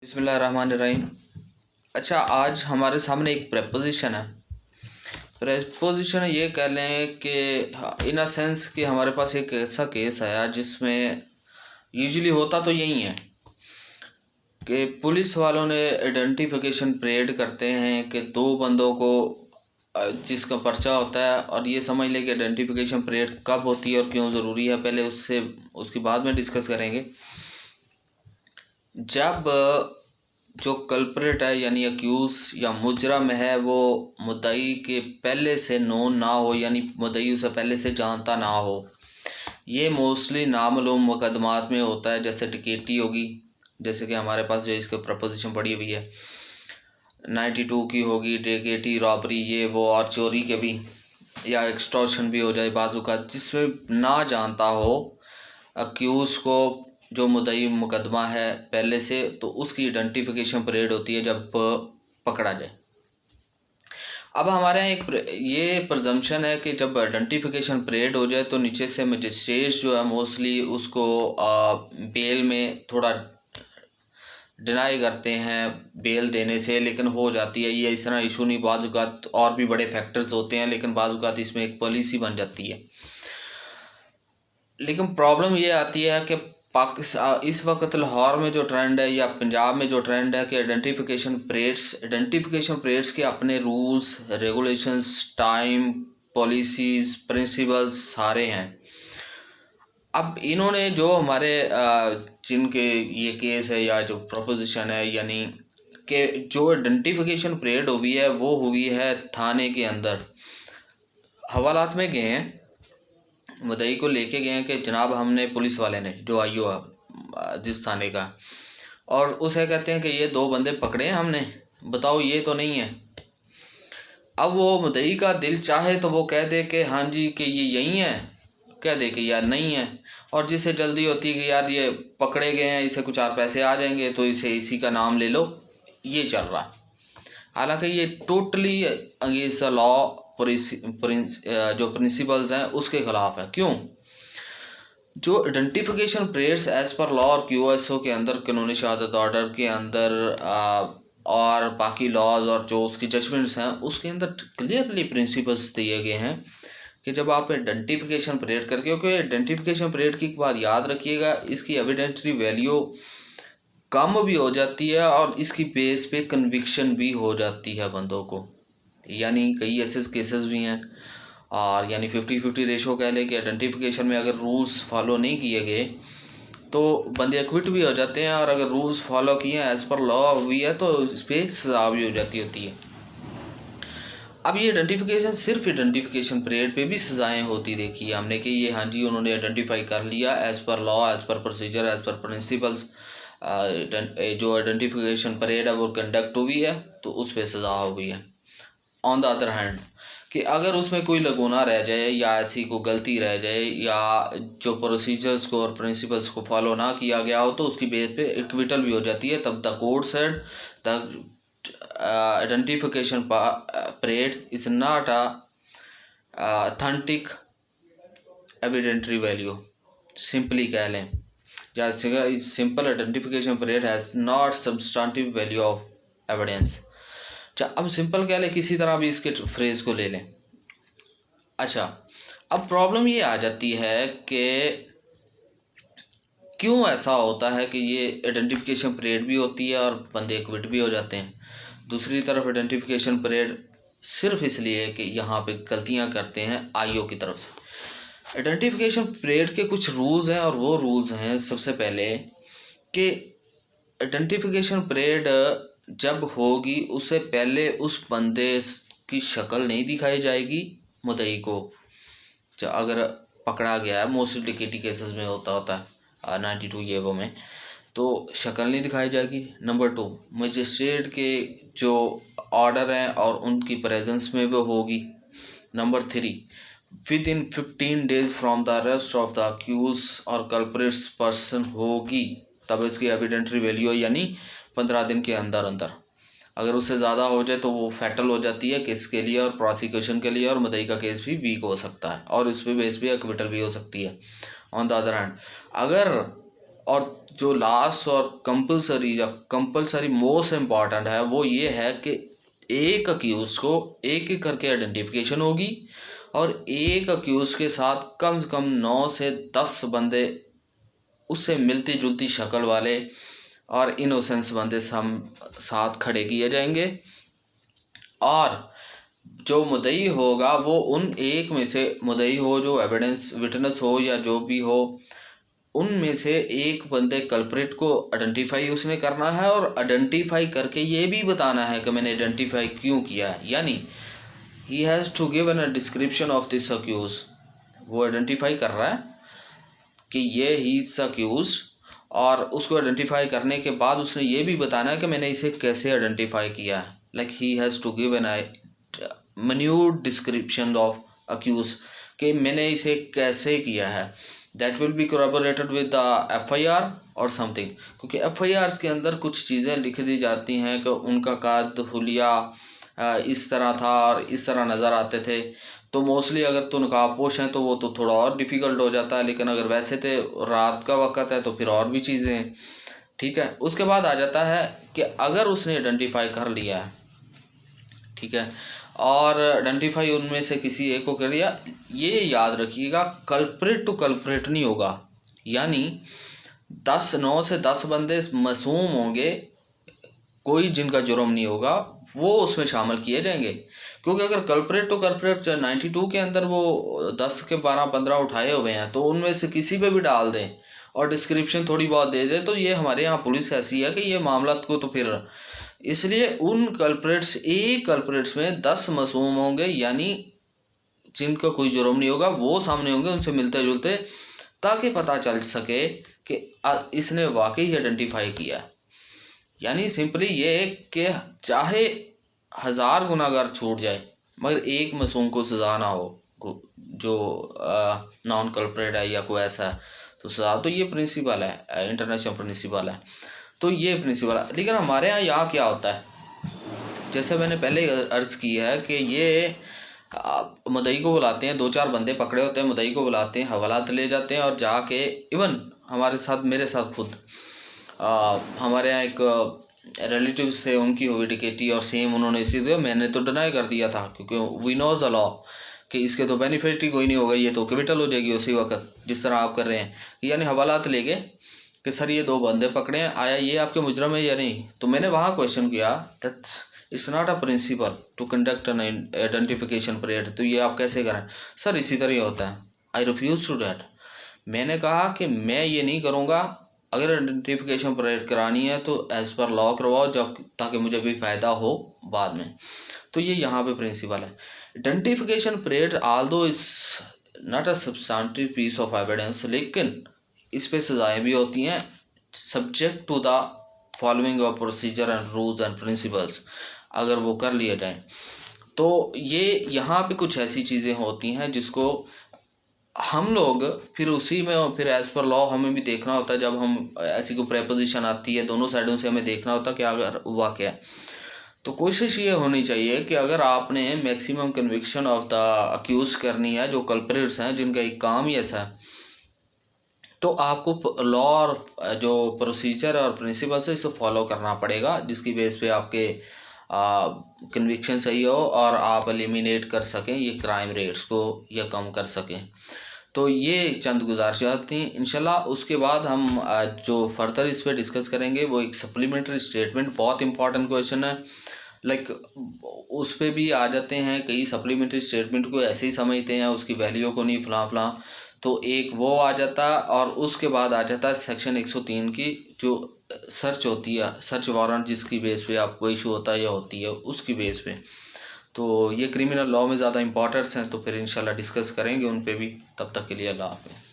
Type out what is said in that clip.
बिस्मिल्लाहिर्रहमानिर्रहीम। अच्छा, आज हमारे सामने एक प्रपोजिशन है। प्रपोजिशन ये कह लें कि इन अ सेंस कि हमारे पास एक ऐसा केस आया जिसमें यूजुअली होता तो यही है कि पुलिस वालों ने आइडेंटिफिकेशन परेड करते हैं कि दो बंदों को जिसका पर्चा होता है, और ये समझ लें कि आइडेंटिफिकेशन परेड कब होती है और क्यों ज़रूरी है। पहले उसके बाद में डिस्कस करेंगे। जब जो कल्प्रिट है यानी अक्यूज या मुजरम है वो मुद्दई के पहले से नोन ना हो, यानी मुद्दई उसे पहले से जानता ना हो। ये मोस्टली नामालूम मुकदमात में होता है, जैसे टिकेटी होगी, जैसे कि हमारे पास जो इसके प्रपोजिशन पड़ी हुई है 92 की होगी, टिकेटी, रॉबरी, ये वो, और चोरी के भी, या एक्सटॉर्शन भी हो जाए बाजू का, जिसमें ना जानता हो अक्यूज़ को जो मुद्दई मुकदमा है पहले से, तो उसकी आइडेंटिफिकेशन परेड होती है जब पकड़ा जाए। अब हमारे यहाँ एक ये प्रजम्पशन है कि जब आइडेंटिफिकेशन परेड हो जाए तो नीचे से मजिस्ट्रेट जो है मोस्टली उसको बेल में थोड़ा डिनाई करते हैं बेल देने से, लेकिन हो जाती है ये, इस तरह इशू नहीं। बाज़ और भी बड़े फैक्टर्स होते हैं, लेकिन बाज़ इसमें एक पॉलिसी बन जाती है। लेकिन प्रॉब्लम ये आती है कि पाकिस्तान इस वक्त लाहौर में जो ट्रेंड है या पंजाब में जो ट्रेंड है कि आइडेंटिफिकेशन परेड्स के अपने rules, regulations, time, policies, principles सारे हैं। अब इन्होंने जो हमारे जिनके ये केस है या जो प्रोपोजिशन है, यानी कि जो आइडेंटिफिकेशन परेड हुई है वो हुई है थाने के अंदर। हवालात में गए हैं, मुद्दई को लेके गए हैं कि जनाब हमने, पुलिस वाले ने जो आई हो जिस थाने का, और उसे कहते हैं कि ये दो बंदे पकड़े हैं हमने, बताओ ये तो नहीं है। अब वो मुद्दई का दिल चाहे तो वो कह दे कि हाँ जी कि ये यही है, कह दे कि यार नहीं है, और जिसे जल्दी होती है कि यार ये पकड़े गए हैं, इसे कुछ 4 पैसे आ जाएंगे तो इसे इसी का नाम ले लो, ये चल रहा। हालांकि ये टोटली अगेंस्ट द लॉ, जो प्रिंसिपल्स हैं उसके ख़िलाफ़ है। क्यों? जो identification parades as per law और क्यूएसओ के अंदर, कानूनी शहादत ऑर्डर के अंदर और बाकी लॉज और जो उसकी जजमेंट्स हैं उसके अंदर क्लियरली प्रिंसिपल्स दिए गए हैं कि जब आप आइडेंटिफिकेशन परेड करके, क्योंकि आइडेंटिफिकेशन परेड की एक बात याद रखिएगा, इसकी एविडेंटरी वैल्यू कम भी हो जाती है और इसकी बेस पे कन्विक्शन भी हो जाती है बंदों को। यानी कई ऐसे केसेस भी हैं, और यानी 50-50 रेशो कह ले कि आइडेंटिफिकेशन में अगर रूल्स फॉलो नहीं किए गए तो बंदे एक्विट भी हो जाते हैं, और अगर रूल्स फॉलो किए एज़ पर लॉ हुई है तो इस पर सज़ा भी हो जाती होती है। अब ये आइडेंटिफिकेशन, सिर्फ आइडेंटिफिकेशन परेड पे भी सज़ाएँ होती देखी है हमने कि ये हाँ जी उन्होंने आइडेंटिफाई कर लिया as per law, as per procedure, as per principles, जो आइडेंटिफिकेशन परेड है वो कंडक्ट हुई है तो उस पर सज़ा हुई है। ऑन द अदर हैंड कि अगर उसमें कोई लगोना रह जाए या ऐसी कोई गलती रह जाए या जो प्रोसीजर्स को और प्रिंसिपल्स को फॉलो ना किया गया हो तो उसकी बेस पे एक्विटल भी हो जाती है। तब the court said the identification parade is not a authentic evidentiary value. Simply कह लें, जैसे simple identification parade has not substantive value of evidence. अब सिंपल कह लें, किसी तरह भी इसके फ्रेज को ले लें। अच्छा, अब प्रॉब्लम ये आ जाती है कि क्यों ऐसा होता है कि ये आइडेंटिफिकेशन परेड भी होती है और बंदे एक्विट भी हो जाते हैं। दूसरी तरफ आइडेंटिफिकेशन परेड सिर्फ इसलिए कि यहाँ पे गलतियाँ करते हैं आईओ की तरफ से। आइडेंटिफिकेशन परेड के कुछ रूल्स हैं, और वो रूल्स हैं सबसे पहले कि आइडेंटिफिकेशन परेड जब होगी उससे पहले उस बंदे की शक्ल नहीं दिखाई जाएगी मुद्दई को। अगर पकड़ा गया है, मोस्टली टिकेटी केसेस में होता है 92 ये वो में, तो शक्ल नहीं दिखाई जाएगी। नंबर 2, मजिस्ट्रेट के जो ऑर्डर हैं और उनकी प्रेजेंस में वो होगी। Number 3, within 15 days from the arrest of the accused और कल्प्रिट्स पर्सन होगी, तब इसकी एविडेंटरी वैल्यू यानी 15 दिन के अंदर अंदर। अगर उससे ज़्यादा हो जाए तो वो फैटल हो जाती है केस के लिए और प्रोसिक्यूशन के लिए, और मुद्दई का केस भी वीक हो सकता है और उस पर बेस भी एक्विटल भी हो सकती है। ऑन द अदर हैंड, अगर और जो लास्ट और कंपलसरी या कंपलसरी मोस्ट इम्पॉर्टेंट है वो ये है कि एक अक्यूज को एक एक करके आइडेंटिफिकेशन होगी और एक अक्यूज के साथ कम से कम 9 से 10 बंदे उससे मिलती जुलती शक्ल वाले और इनोसेंस बंदे साथ खड़े किए जाएंगे और जो मुद्दई होगा वो उन एक में से मुद्दई हो, जो एविडेंस विटनेस हो या जो भी हो, उनमें से एक बंदे कल्प्रिट को आइडेंटिफाई उसने करना है और आइडेंटिफाई करके ये भी बताना है कि मैंने आइडेंटिफाई क्यों किया है। यानी he has to give an description of this accused. वो आइडेंटिफाई कर रहा है कि ये ही इज अक्यूज और उसको आइडेंटिफाई करने के बाद उसने ये भी बताना है कि मैंने इसे कैसे आइडेंटिफाई किया है। Like he has to give an minute description of accused कि मैंने इसे कैसे किया है। That will be corroborated with the FIR और समथिंग, क्योंकि FIRs के अंदर कुछ चीज़ें लिख दी जाती हैं कि उनका कद हुलिया इस तरह था और इस तरह नज़र आते थे। तो मोस्टली अगर तो नकाबपोश हैं तो वो तो थोड़ा और डिफ़िकल्ट हो जाता है, लेकिन अगर वैसे तो रात का वक़्त है तो फिर और भी चीज़ें हैं। ठीक है, उसके बाद आ जाता है कि अगर उसने आइडेंटिफाई कर लिया है, ठीक है, और आइडेंटिफाई उनमें से किसी एक को कर लिया, ये याद रखिएगा कल्प्रिट टू कल्प्रिट नहीं होगा। यानी 9 से 10 बंदे मासूम होंगे, कोई जिनका जुर्म नहीं होगा, वो उसमें शामिल किए जाएंगे। क्योंकि अगर कल्प्रिट टू कल्प्रिट 92 के अंदर वो 10 के 12-15 उठाए हुए हैं तो उनमें से किसी पे भी डाल दें और डिस्क्रिप्शन थोड़ी बहुत दे दें तो ये हमारे यहाँ पुलिस ऐसी है कि ये मामला को तो फिर, इसलिए उन कल्प्रिट्स एक कल्प्रिट्स में 10 मासूम होंगे, यानी जिनका कोई जुर्म नहीं होगा, वो सामने होंगे उनसे मिलते जुलते, ताकि पता चल सके कि इसने वाकई आइडेंटिफाई किया। यानी सिंपली ये कि चाहे 1000 गुनाहगार छूट जाए मगर एक मासूम को सज़ा ना हो, जो नॉन कल्प्रेट है या कोई ऐसा है तो सज़ा। तो ये प्रिंसिपल है, इंटरनेशनल प्रिंसिपल है, तो ये प्रिंसिपल है। लेकिन हमारे यहाँ क्या होता है, जैसे मैंने पहले अर्ज़ की है कि ये मुद्दई को बुलाते हैं, 2-4 बंदे पकड़े होते हैं, मुद्दई को बुलाते हैं, हवालात ले जाते हैं और जाके इवन हमारे साथ, मेरे साथ खुद हमारे यहाँ एक रिलेटिव्स थे, उनकी हुई डिकेटी और सेम उन्होंने इसी दिया। मैंने तो डिनाई कर दिया था क्योंकि वी नोज द लॉ कि इसके तो बेनिफिट ही कोई नहीं होगा, ये तो कैपिटल हो जाएगी उसी वक्त जिस तरह आप कर रहे हैं। यानी हवालात ले गए कि सर ये 2 बंदे पकड़े हैं, आया ये आपके मुजरम है या नहीं। तो मैंने वहाँ क्वेश्चन किया that it's not a principle to conduct an identification parade, तो ये आप कैसे करें। सर इसी तरह होता है। आई रिफ्यूज़ टू डैट। मैंने कहा कि मैं ये नहीं करूँगा, अगर आइडेंटिफिकेशन परेड करानी है तो एज़ पर लॉ करवाओ, जब ताकि मुझे भी फ़ायदा हो बाद में। तो ये यहाँ पे प्रिंसिपल है। Identification parade although is not a substantive piece of evidence, लेकिन इस पे सज़ाएँ भी होती हैं subject to the following of procedure and rules and principles. अगर वो कर लिए जाएँ तो ये यहाँ पे कुछ ऐसी चीज़ें होती हैं जिसको हम लोग फिर उसी में फिर एज़ पर लॉ हमें भी देखना होता है। जब हम ऐसी कोई प्रेपोजिशन आती है दोनों साइडों से हमें देखना होता है कि अगर हुआ क्या है। तो कोशिश ये होनी चाहिए कि अगर आपने maximum conviction of the accused करनी है, जो कल्प्रिट्स हैं जिनका एक काम ही ऐसा है, तो आपको लॉ और जो प्रोसीजर और प्रिंसिपल्स है इसे फॉलो करना पड़ेगा, जिसकी बेस पे आपके कन्विक्शन सही हो और आप एलिमिनेट कर सकें ये क्राइम रेट्स को या कम कर सकें। तो ये चंद गुजारिशात थी। इंशाल्लाह उसके बाद हम जो फर्दर इस पर डिस्कस करेंगे वो एक सप्लीमेंट्री स्टेटमेंट, बहुत इंपॉर्टेंट क्वेश्चन है। लाइक उस पर भी आ जाते हैं कई सप्लीमेंट्री स्टेटमेंट को ऐसे ही समझते हैं, उसकी वैल्यू को नहीं, फलां फलां। तो एक वो आ जाता है और उसके बाद आ जाता है सेक्शन 103 की जो सर्च होती है, सर्च वारंट जिसकी बेस पे आपको इशू होता है या होती है उसकी बेस पे। तो ये क्रिमिनल लॉ में ज़्यादा इंपॉर्टेंट्स हैं, तो फिर इंशाल्लाह डिस्कस करेंगे उन पे भी। तब तक के लिए अल्लाह हाफ़िज़।